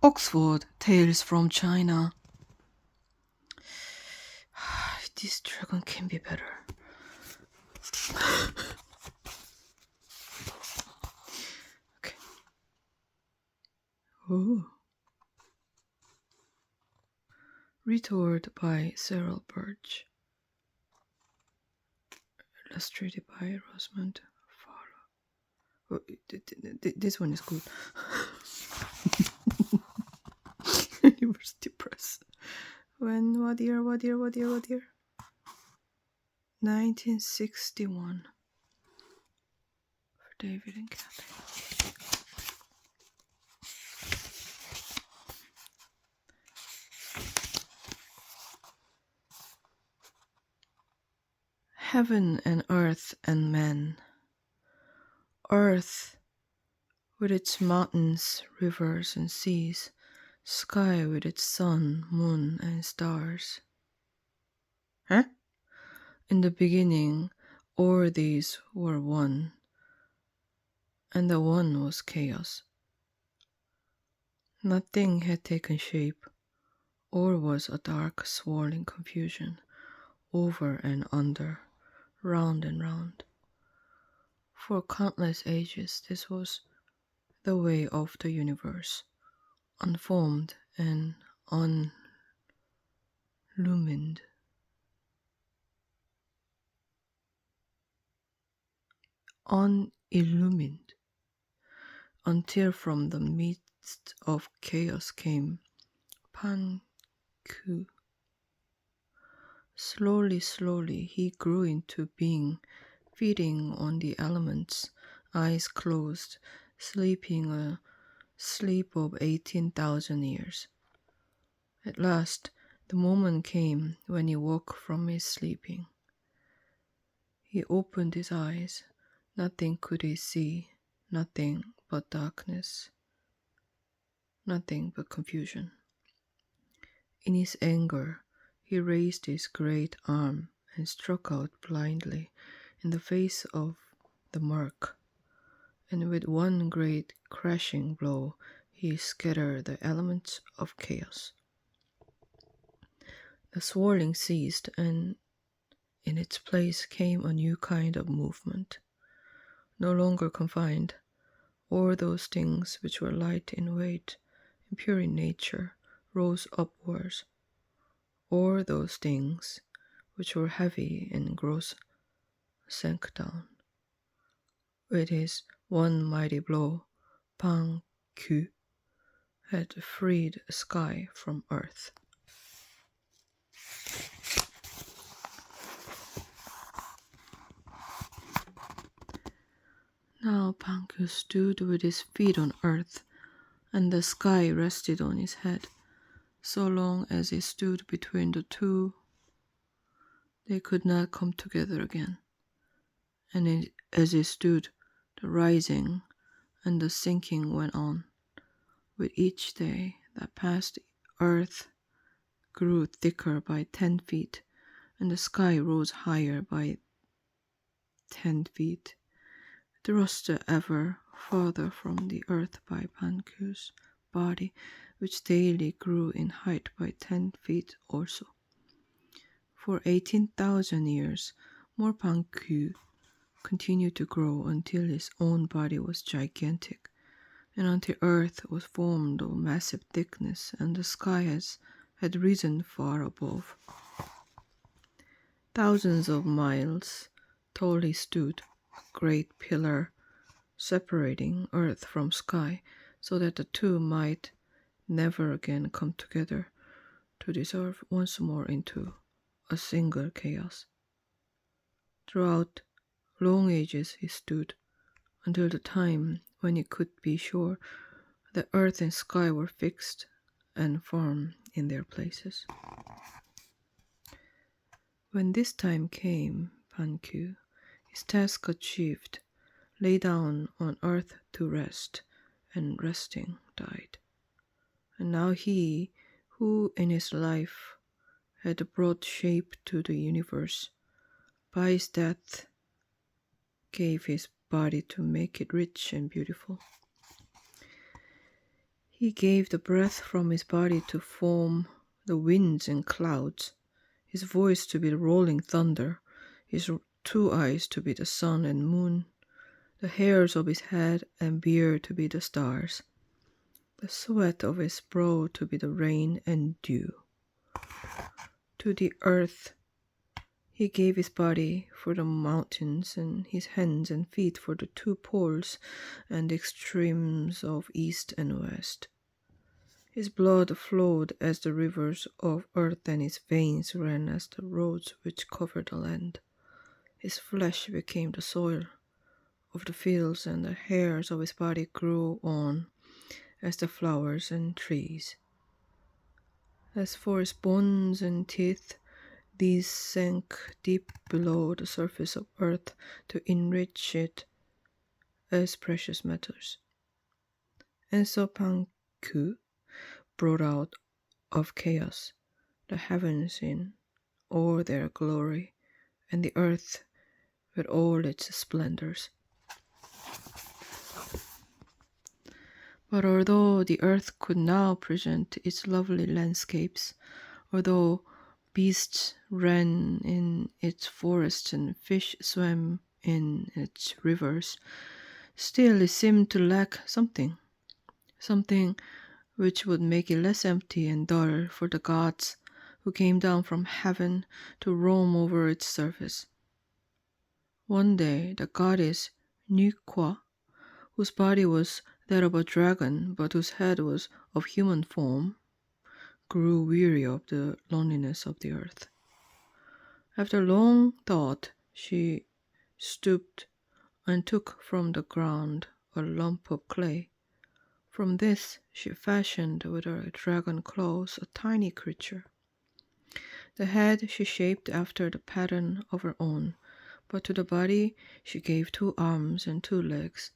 Oxford Tales from China. This dragon can be better. Okay. Ooh. Retold by Cyril Birch. Illustrated by Rosamund Farlow. Oh, this one is good. University Press. What year? 1961. For David and Kathy. Heaven and earth and men. Earth with its mountains, rivers and seas, sky with its sun, moon and stars. Huh? In the beginning, all these were one, and the one was chaos. Nothing had taken shape, all was a dark, swirling confusion, over and under, round and round. For countless ages, this was the way of the universe, unformed and unillumined. Until from the midst of chaos came Pan-Ku. Slowly he grew into being, feeding on the elements, eyes closed, sleeping a sleep of 18,000 years. At last, the moment came when he woke from his sleeping. He opened his eyes. Nothing could he see, nothing but darkness, nothing but confusion. In his anger, he raised his great arm and struck out blindly in the face of the murk, and with one great crashing blow, he scattered the elements of chaos. The swirling ceased, and in its place came a new kind of movement, no longer confined. All those things which were light in weight and pure in nature rose upwards. All those things which were heavy and gross sank down. With his one mighty blow, Pan-Ku had freed sky from earth. Now Pan-Ku stood with his feet on earth, and the sky rested on his head. So long as he stood between the two, they could not come together again. And as he stood, the rising and the sinking went on. With each day that passed, earth grew thicker by 10 feet, and the sky rose higher by 10 feet, thrust ever farther from the earth by Pan-Ku's body, which daily grew in height by 10 feet also. For 18,000 years, more Pan-Ku continued to grow until his own body was gigantic, and until earth was formed of massive thickness, and the sky had risen far above. Thousands of miles tall he stood, a great pillar separating earth from sky, so that the two might never again come together to dissolve once more into a single chaos. Throughout long ages he stood, until the time when he could be sure that earth and sky were fixed and firm in their places. When this time came, Pan-Ku, his task achieved, lay down on earth to rest, and resting died. And now he, who in his life had brought shape to the universe, by his death gave his body to make it rich and beautiful. He gave the breath from his body to form the winds and clouds, his voice to be the rolling thunder, his 2 eyes to be the sun and moon, the hairs of his head and beard to be the stars, the sweat of his brow to be the rain and dew. To the earth he gave his body for the mountains, and his hands and feet for the 2 poles and the extremes of east and west. His blood flowed as the rivers of earth, and his veins ran as the roads which cover the land. His flesh became the soil of the fields, and the hairs of his body grew on as the flowers and trees. As for his bones and teeth, these sank deep below the surface of earth to enrich it as precious metals. And so Panku brought out of chaos the heavens in all their glory, and the earth with all its splendors. But although the earth could now present its lovely landscapes, although beasts ran in its forests and fish swam in its rivers, still it seemed to lack something which would make it less empty and dull for the gods who came down from heaven to roam over its surface. One day the goddess Nykwa, whose body was that of a dragon but whose head was of human form, grew weary of the loneliness of the earth. After long thought, she stooped and took from the ground a lump of clay. From this she fashioned with her dragon claws a tiny creature. The head she shaped after the pattern of her own, but to the body she gave 2 arms and 2 legs.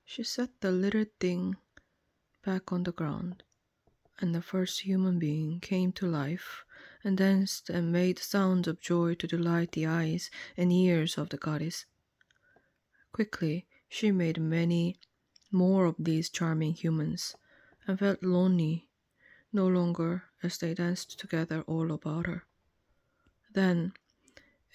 She set the little thing back on the ground, and the first human being came to life and danced and made sounds of joy to delight the eyes and ears of the goddess. Quickly she made many more of these charming humans, and felt lonely no longer as they danced together all about her. Then,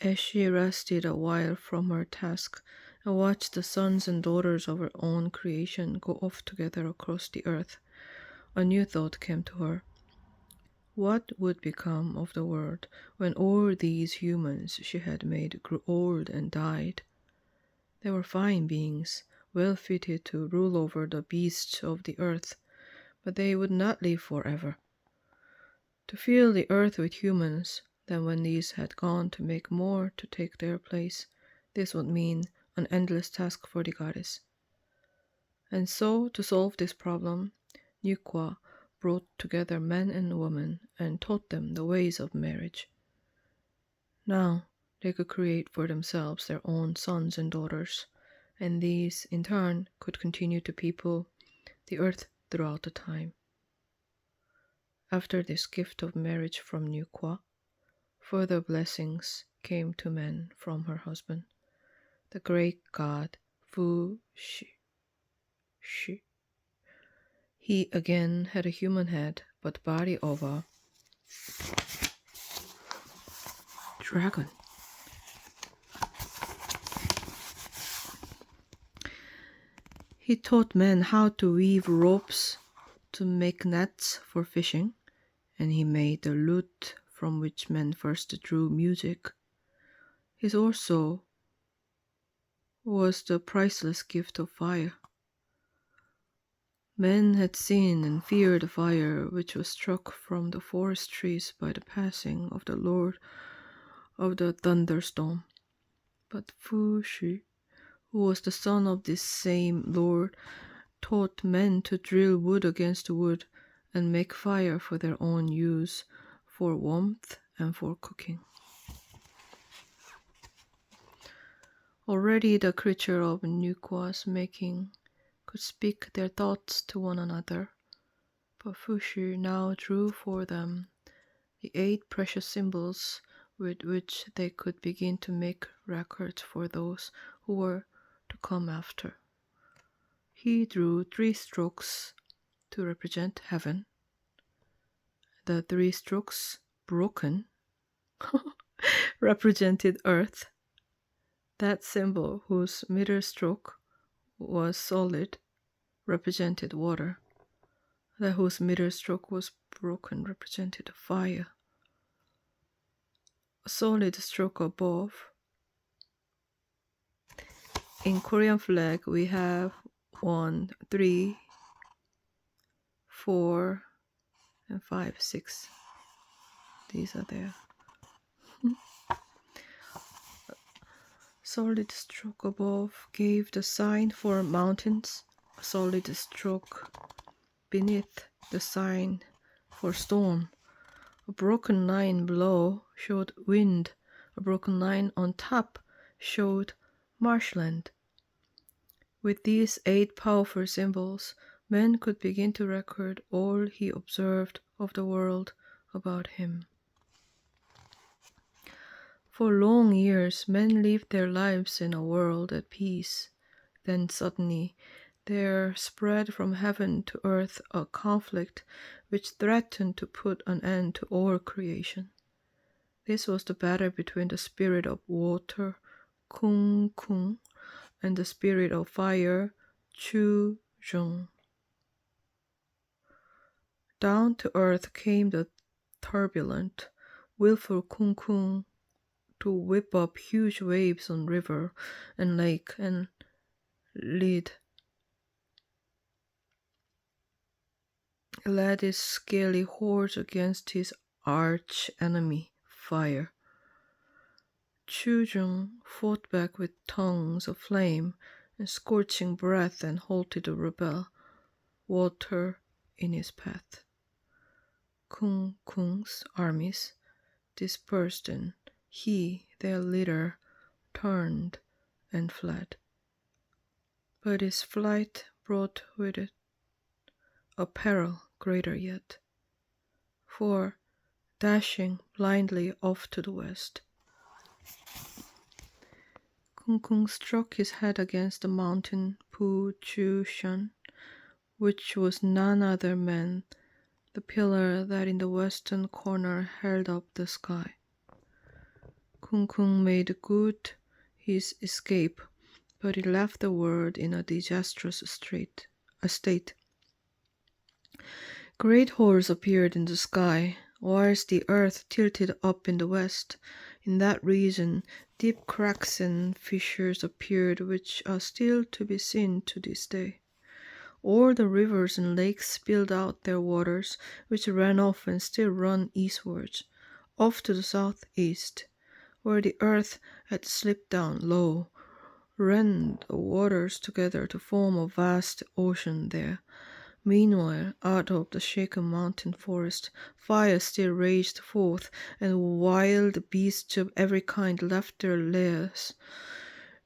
as she rested a while from her task and watched the sons and daughters of her own creation go off together across the earth, a new thought came to her. What would become of the world when all these humans she had made grew old and died? They were fine beings, well fitted to rule over the beasts of the earth, but they would not live forever. To fill the earth with humans, then when these had gone to make more to take their place, this would mean an endless task for the goddess. And so, to solve this problem, Nykwa brought together men and women and taught them the ways of marriage. Now they could create for themselves their own sons and daughters, and these, in turn, could continue to people the earth throughout the time. After this gift of marriage from Nykwa, further blessings came to men from her husband, the great god Fu Shi. He again had a human head, but body of a dragon. He taught men how to weave ropes to make nets for fishing, and he made the lute from which men first drew music. His also was the priceless gift of fire. Men had seen and feared the fire which was struck from the forest trees by the passing of the Lord of the thunderstorm. But Fu Shi, who was the son of this same Lord, taught men to drill wood against wood and make fire for their own use, for warmth and for cooking. Already the creature of Nykwa's making could speak their thoughts to one another, but Fushi now drew for them the 8 precious symbols with which they could begin to make records for those who were to come after. He drew 3 strokes to represent heaven. The 3 strokes broken represented earth. That symbol, whose middle stroke was solid, represented water. That whose middle stroke was broken represented fire. A solid stroke above. In Korean flag, we have 1, 3, 4, and 5, 6. These are there. Solid stroke above gave the sign for mountains. A solid stroke beneath the sign for storm. A broken line below showed wind. A broken line on top showed marshland. With these 8 powerful symbols, man could begin to record all he observed of the world about him. For long years, men lived their lives in a world at peace. Then suddenly, there spread from heaven to earth a conflict which threatened to put an end to all creation. This was the battle between the spirit of water, Kung Kung, and the spirit of fire, Chu Zhong. Down to earth came the turbulent, willful Kung Kung to whip up huge waves on river and lake and led his scaly hordes against his arch enemy, fire. Chu Zhong fought back with tongues of flame and scorching breath and halted the rebel, water in his path. Kung Kung's armies dispersed and he, their leader, turned and fled. But his flight brought with it a peril greater yet. For, dashing blindly off to the west, Kung Kung struck his head against the mountain Pu Chu Shan, which was none other than the pillar that in the western corner held up the sky. Kung Kung made good his escape, but he left the world in a disastrous state. Great holes appeared in the sky, whilst the earth tilted up in the west. In that region, deep cracks and fissures appeared which are still to be seen to this day. All the rivers and lakes spilled out their waters, which ran off and still run eastwards, off to the southeast, where the earth had slipped down low, ran the waters together to form a vast ocean there. Meanwhile, out of the shaken mountain forest, fire still raged forth, and wild beasts of every kind left their lairs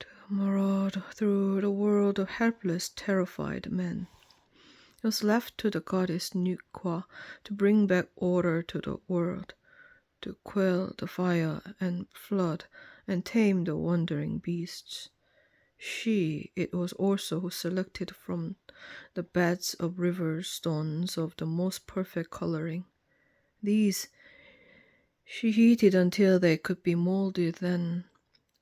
to maraud through the world of helpless, terrified men. It was left to the goddess Nukwa to bring back order to the world, to quell the fire and flood, and tame the wandering beasts. She it was also who selected from the beds of rivers stones of the most perfect coloring. These she heated until they could be molded, then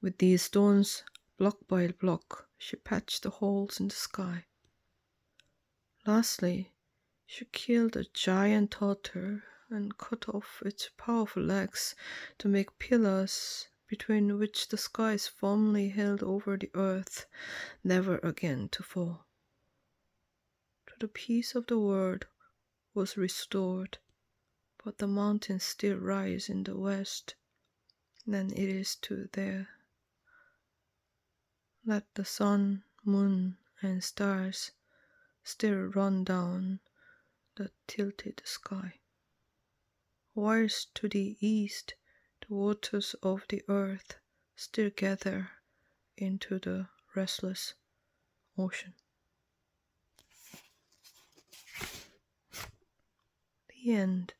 with these stones, block by block, she patched the holes in the sky. Lastly, she killed a giant otter and cut off its powerful legs to make pillars between which the skies firmly held over the earth, never again to fall. To the peace of the world was restored, but the mountains still rise in the west, than it is to there. Let the sun, moon, and stars still run down the tilted sky, whilst to the east the waters of the earth still gather into the restless ocean. The end.